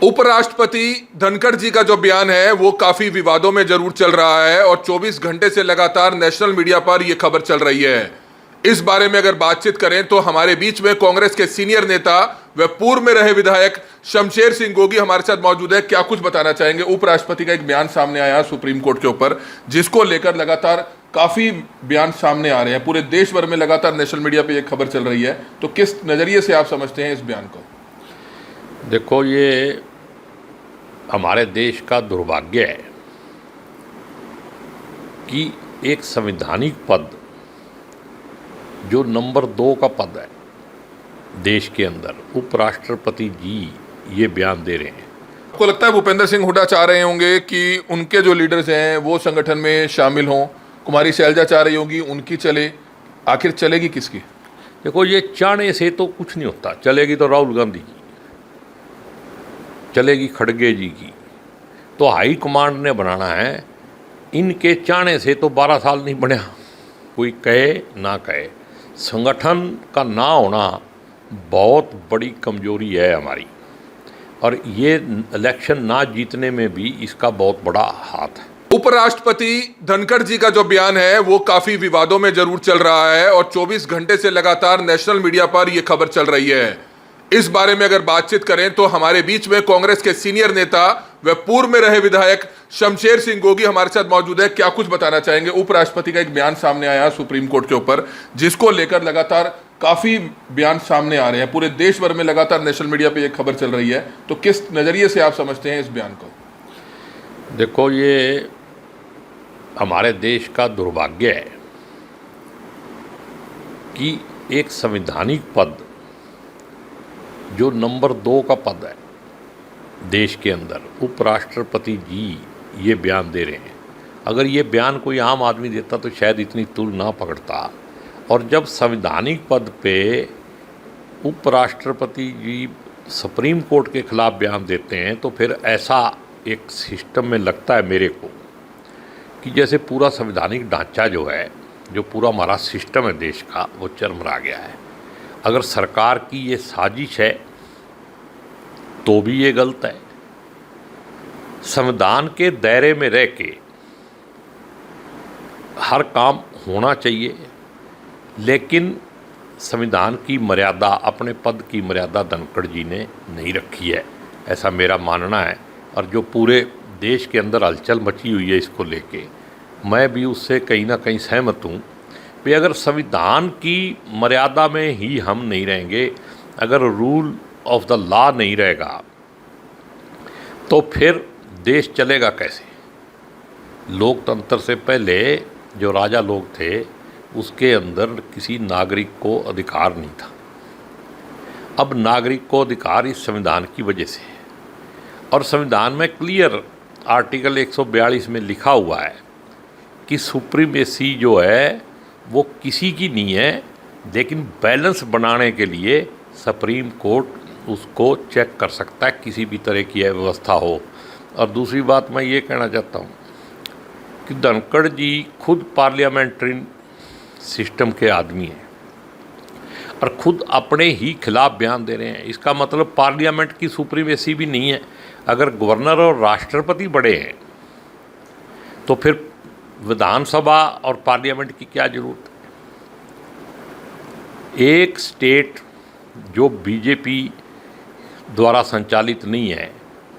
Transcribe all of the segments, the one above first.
उपराष्ट्रपति धनखड़ जी का जो बयान है वो काफी विवादों में जरूर चल रहा है और 24 घंटे से लगातार नेशनल मीडिया पर यह खबर चल रही है। इस बारे में अगर बातचीत करें तो हमारे बीच में कांग्रेस के सीनियर नेता व पूर्व में रहे विधायक शमशेर सिंह गोगी हमारे साथ मौजूद है। क्या कुछ बताना चाहेंगे? उपराष्ट्रपति का एक बयान सामने आया सुप्रीम कोर्ट के ऊपर, जिसको लेकर लगातार काफी बयान सामने आ रहे हैं। पूरे देश भर में लगातार नेशनल मीडिया पे एक खबर चल रही है, तो किस नजरिए से आप समझते हैं इस बयान को? देखो, ये हमारे देश का दुर्भाग्य है कि एक संवैधानिक पद जो नंबर 2 का पद है देश के अंदर, उपराष्ट्रपति जी ये बयान दे रहे हैं। आपको लगता है भूपेंद्र सिंह हुड्डा चाह रहे होंगे कि उनके जो लीडर्स हैं वो संगठन में शामिल हों? कुमारी शैलजा चाह रही होंगी उनकी चले, आखिर चलेगी किसकी? देखो, ये चाहने से तो कुछ नहीं होता। चलेगी तो राहुल गांधी की, चलेगी खड़गे जी की। तो हाई कमांड ने बनाना है। इनके चाहने से तो 12 साल नहीं बनया, कोई कहे ना कहे। संगठन का ना होना बहुत बड़ी कमजोरी है हमारी, और ये इलेक्शन ना जीतने में भी इसका बहुत बड़ा हाथ है। उपराष्ट्रपति धनखड़ जी का जो बयान है वो काफी विवादों में जरूर चल रहा है और 24 घंटे से लगातार नेशनल मीडिया पर यह खबर चल रही है। इस बारे में अगर बातचीत करें तो हमारे बीच में कांग्रेस के सीनियर नेता व पूर्व में रहे विधायक शमशेर सिंह गोगी हमारे साथ मौजूद है। क्या कुछ बताना चाहेंगे? उपराष्ट्रपति का एक बयान सामने आया सुप्रीम कोर्ट के ऊपर, जिसको लेकर लगातार काफी बयान सामने आ रहे हैं। पूरे देश भर में लगातार नेशनल मीडिया पे एक खबर चल रही है, तो किस नजरिए से आप समझते हैं इस बयान को? देखो, ये हमारे देश का दुर्भाग्य है कि एक संवैधानिक पद जो नंबर 2 का पद है देश के अंदर, उपराष्ट्रपति जी ये बयान दे रहे हैं। अगर ये बयान कोई आम आदमी देता तो शायद इतनी तूल ना पकड़ता। और जब संवैधानिक पद पे उपराष्ट्रपति जी सुप्रीम कोर्ट के खिलाफ बयान देते हैं तो फिर ऐसा एक सिस्टम में लगता है मेरे को कि जैसे पूरा संवैधानिक ढांचा जो है, जो पूरा हमारा सिस्टम है देश का, वो चरमरा गया है। अगर सरकार की ये साजिश है तो भी ये गलत है। संविधान के दायरे में रह के हर काम होना चाहिए, लेकिन संविधान की मर्यादा, अपने पद की मर्यादा धनखड़ जी ने नहीं रखी है, ऐसा मेरा मानना है। और जो पूरे देश के अंदर हलचल मची हुई है इसको लेके, मैं भी उससे कहीं ना कहीं सहमत हूँ कि अगर संविधान की मर्यादा में ही हम नहीं रहेंगे, अगर रूल ऑफ द लॉ नहीं रहेगा, तो फिर देश चलेगा कैसे? लोकतंत्र से पहले जो राजा लोग थे उसके अंदर किसी नागरिक को अधिकार नहीं था। अब नागरिक को अधिकार इस संविधान की वजह से है। और संविधान में क्लियर आर्टिकल 142 में लिखा हुआ है कि सुप्रीमेसी जो है वो किसी की नहीं है, लेकिन बैलेंस बनाने के लिए सुप्रीम कोर्ट उसको चेक कर सकता है, किसी भी तरह की व्यवस्था हो। और दूसरी बात मैं ये कहना चाहता हूँ कि धनखड़ जी खुद पार्लियामेंट्री सिस्टम के आदमी हैं और खुद अपने ही खिलाफ बयान दे रहे हैं। इसका मतलब पार्लियामेंट की सुप्रीमेसी भी नहीं है। अगर गवर्नर और राष्ट्रपति बड़े हैं तो फिर विधानसभा और पार्लियामेंट की क्या जरूरत है? एक स्टेट जो बीजेपी द्वारा संचालित नहीं है,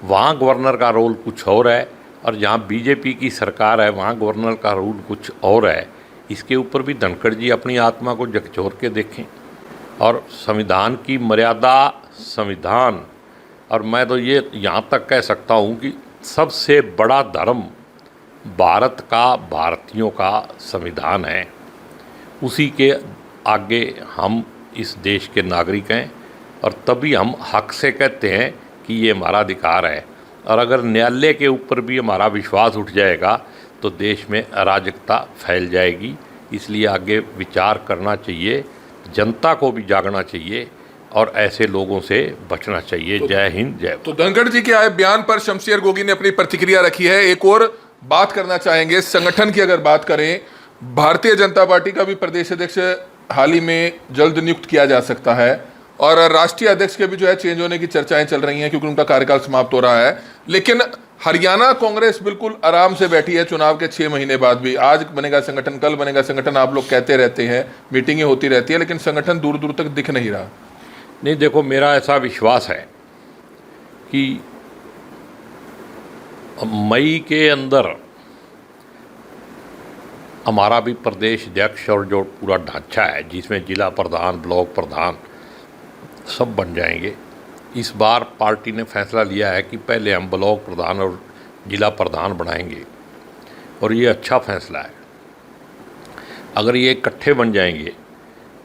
वहाँ गवर्नर का रोल कुछ और है, और जहाँ बीजेपी की सरकार है वहाँ गवर्नर का रोल कुछ और है। इसके ऊपर भी धनखड़ जी अपनी आत्मा को झकझोर के देखें। और संविधान की मर्यादा, संविधान, और मैं तो ये यहाँ तक कह सकता हूँ कि सबसे बड़ा धर्म भारत का, भारतीयों का संविधान है। उसी के आगे हम इस देश के नागरिक हैं, और तभी हम हक से कहते हैं कि ये हमारा अधिकार है। और अगर न्यायालय के ऊपर भी हमारा विश्वास उठ जाएगा तो देश में अराजकता फैल जाएगी। इसलिए आगे विचार करना चाहिए, जनता को भी जागना चाहिए और ऐसे लोगों से बचना चाहिए। जय हिंद, जय। तो धनखड़ जी के आए बयान पर शमशेर गोगी ने अपनी प्रतिक्रिया रखी है। एक और बात करना चाहेंगे, संगठन की अगर बात करें, भारतीय जनता पार्टी का भी प्रदेश अध्यक्ष हाल ही में जल्द नियुक्त किया जा सकता है। और राष्ट्रीय अध्यक्ष के भी जो है चेंज होने की चर्चाएं चल रही हैं क्योंकि उनका कार्यकाल समाप्त हो रहा है। लेकिन हरियाणा कांग्रेस बिल्कुल आराम से बैठी है चुनाव के 6 महीने बाद भी। आज बनेगा संगठन, कल बनेगा संगठन, आप लोग कहते रहते हैं, मीटिंगें होती रहती है, लेकिन संगठन दूर दूर तक दिख नहीं रहा। नहीं, देखो, मेरा ऐसा विश्वास है कि मई के अंदर हमारा भी प्रदेश अध्यक्ष और जो पूरा ढांचा है जिसमें जिला प्रधान, ब्लॉक प्रधान सब बन जाएंगे। इस बार पार्टी ने फैसला लिया है कि पहले हम ब्लॉक प्रधान और जिला प्रधान बनाएंगे और ये अच्छा फैसला है। अगर ये इकट्ठे बन जाएंगे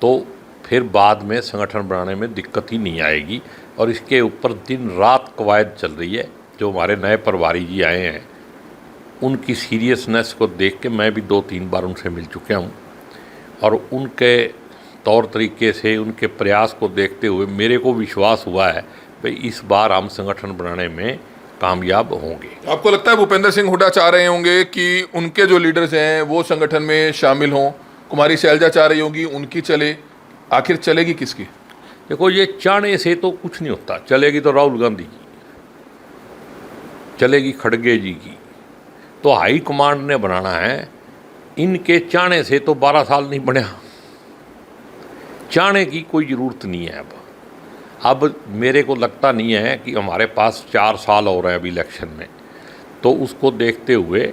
तो फिर बाद में संगठन बनाने में दिक्कत ही नहीं आएगी। और इसके ऊपर दिन रात कवायद चल रही है। जो हमारे नए प्रभारी जी आए हैं उनकी सीरियसनेस को देख के मैं भी 2-3 बार उनसे मिल चुका हूँ और उनके तौर तरीके से, उनके प्रयास को देखते हुए मेरे को विश्वास हुआ है भाई इस बार हम संगठन बनाने में कामयाब होंगे। आपको लगता है भूपेंद्र सिंह हुड्डा चाह रहे होंगे कि उनके जो लीडर्स हैं वो संगठन में शामिल हों? कुमारी शैलजा चाह रही होगी उनकी चले, आखिर चलेगी किसकी? देखो, ये चाहने से तो कुछ नहीं होता। चलेगी तो राहुल गांधी की, चलेगी खड़गे जी की, तो हाई कमांड ने बनाना है। इनके चाहने से तो 12 साल नहीं बनया, चाहने की कोई ज़रूरत नहीं है। अब मेरे को लगता नहीं है कि हमारे पास 4 साल हो रहे हैं अभी इलेक्शन में, तो उसको देखते हुए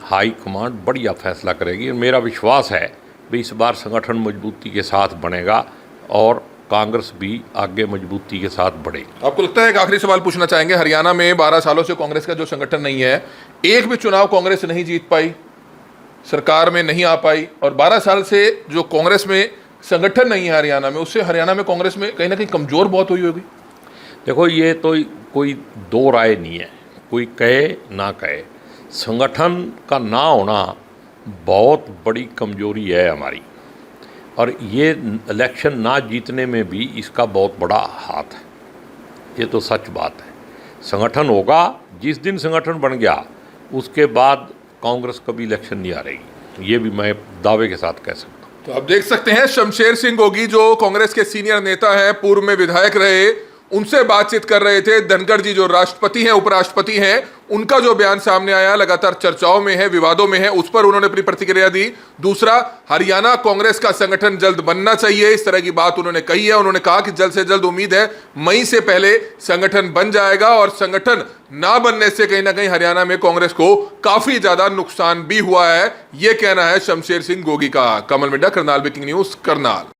हाई कमांड बढ़िया फैसला करेगी। मेरा विश्वास है कि इस बार संगठन मजबूती के साथ बनेगा और कांग्रेस भी आगे मजबूती के साथ बढ़ेगी। आपको लगता है, एक आखिरी सवाल पूछना चाहेंगे, हरियाणा में 12 सालों से कांग्रेस का जो संगठन नहीं है, एक भी चुनाव कांग्रेस नहीं जीत पाई, सरकार में नहीं आ पाई, और 12 साल से जो कांग्रेस में संगठन नहीं है हरियाणा में, उससे हरियाणा में कांग्रेस में कहीं ना कहीं कमजोर बहुत हुई होगी? देखो, ये तो कोई दो राय नहीं है, कोई कहे ना कहे, संगठन का ना होना बहुत बड़ी कमजोरी है हमारी। और ये इलेक्शन ना जीतने में भी इसका बहुत बड़ा हाथ है। ये तो सच बात है। संगठन होगा, जिस दिन संगठन बन गया उसके बाद कांग्रेस कभी इलेक्शन नहीं आ रही, ये भी मैं दावे के साथ कह सकता हूँ। तो आप देख सकते हैं शमशेर सिंह गोगी जो कांग्रेस के सीनियर नेता हैं, पूर्व में विधायक रहे, उनसे बातचीत कर रहे थे। धनखड़ जी जो राष्ट्रपति हैं, उपराष्ट्रपति हैं, उनका जो बयान सामने आया लगातार चर्चाओं में है, विवादों में है, उस पर उन्होंने अपनी प्रतिक्रिया दी। दूसरा, हरियाणा कांग्रेस का संगठन जल्द बनना चाहिए, इस तरह की बात उन्होंने कही है। उन्होंने कहा कि जल्द से जल्द उम्मीद है मई से पहले संगठन बन जाएगा, और संगठन ना बनने से कहीं ना कहीं हरियाणा में कांग्रेस को काफी ज्यादा नुकसान भी हुआ है, यह कहना है शमशेर सिंह गोगी का। कमल मिड्डा, करनाल ब्रेकिंग न्यूज, करनाल।